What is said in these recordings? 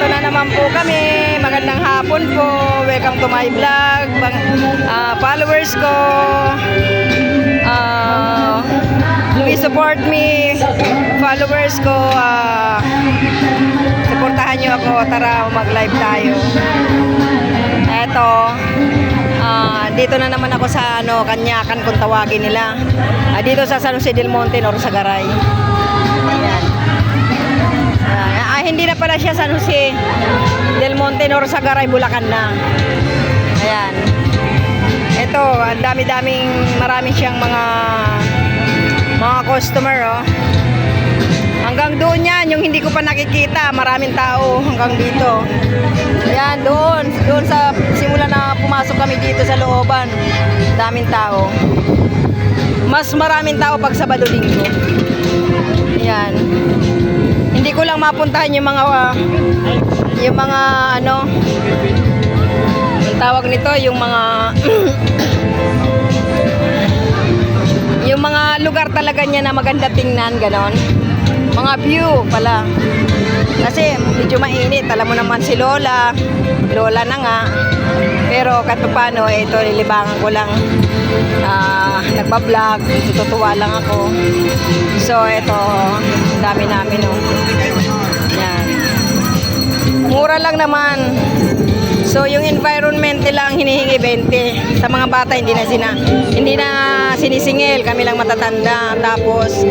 Nandito na naman po kami. Magandang hapon po. Welcome to my vlog. Followers ko. Please support me. Followers ko. Supportahan nyo ako. Tara, mag-live tayo. Eto. Dito na naman ako sa Kanyakan kung tawagin nila. Dito sa San Jose del Monte, Norsagaray. Ayan. Hindi na pala siya San Jose del Monte, Norsagaray, Bulacan na. Ayan. Ito, ang marami siyang mga customer, oh. Hanggang doon yan, yung hindi ko pa nakikita, maraming tao hanggang dito. Ayan, doon sa simula na pumasok kami dito sa looban, daming tao. Mas maraming tao pag Sabado-Linggo. Ayan. Hindi ko lang mapuntahan yung mga ang tawag nito, yung mga yung mga lugar talaga niya na maganda tingnan, ganon. Mga view pala. Kasi medyo mainit. Alam mo naman si Lola na nga. Pero kahit paano, ito lilibangan ko lang. Nagpa-vlog. Tutuwa lang ako. So ito, dami namin, oh. Yan. Mura lang naman. So yung environment nila ang hinihingi 20. Sa mga bata hindi na sinisingil, kami lang matatanda. Tapos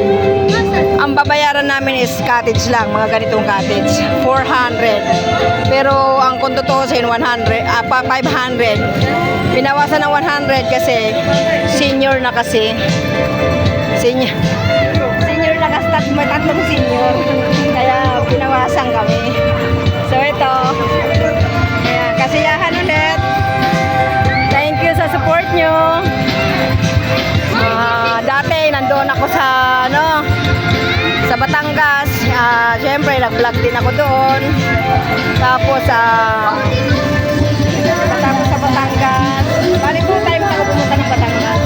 ang babayaran namin is cottage lang, mga ganitong cottage. 400. Pero ang kung tutusin 500. Binawasan ng 100 kasi senior na kasi. Senior na kasi, may tatlong senior. Kaya binawasan kami. So ito, kasiyahan ulit. Thank you sa support nyo. Dati nandoon ako sa Batangas. Siyempre nag-vlog din ako doon. Tapos sa Batangas. Bali po time na ako pumunta ng Batangas.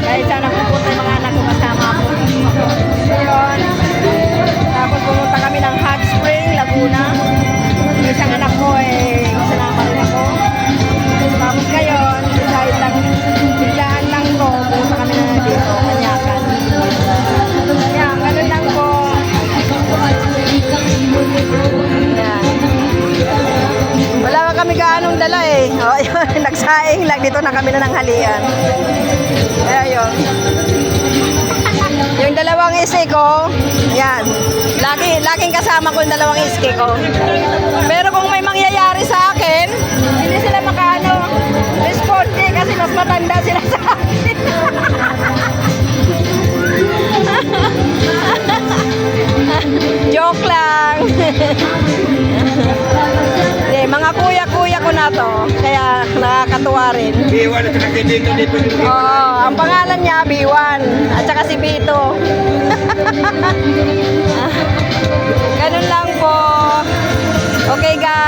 Dahil sana pupunta yung mga anak ko kasama ako. Yun. Tapos pumunta kami ng Hot Spring, Laguna. Isang anak ko sinama rin ako. Tapos ngayon, biglaan lang ko, pumunta kami na dito, Kanyakan. Kaya, ganun lang po. Yan. Wala nga kami gaanong dala eh. O, yun, nagsaing lang, dito na kami na nanghalian. Kaya yun. Yung dalawang iski ko, yan. Laging kasama ko yung dalawang iski ko. Pero kung may mangyayari sa akin, hindi sila responde kasi mas matanda sila sa akin. Joke lang. Mga kuya-kuya ko na to, kaya nakakatuwa rin. B1 at saka dito. Oo, ang pangalan niya B1 at saka si Bito. Ganun lang po. Okay guys.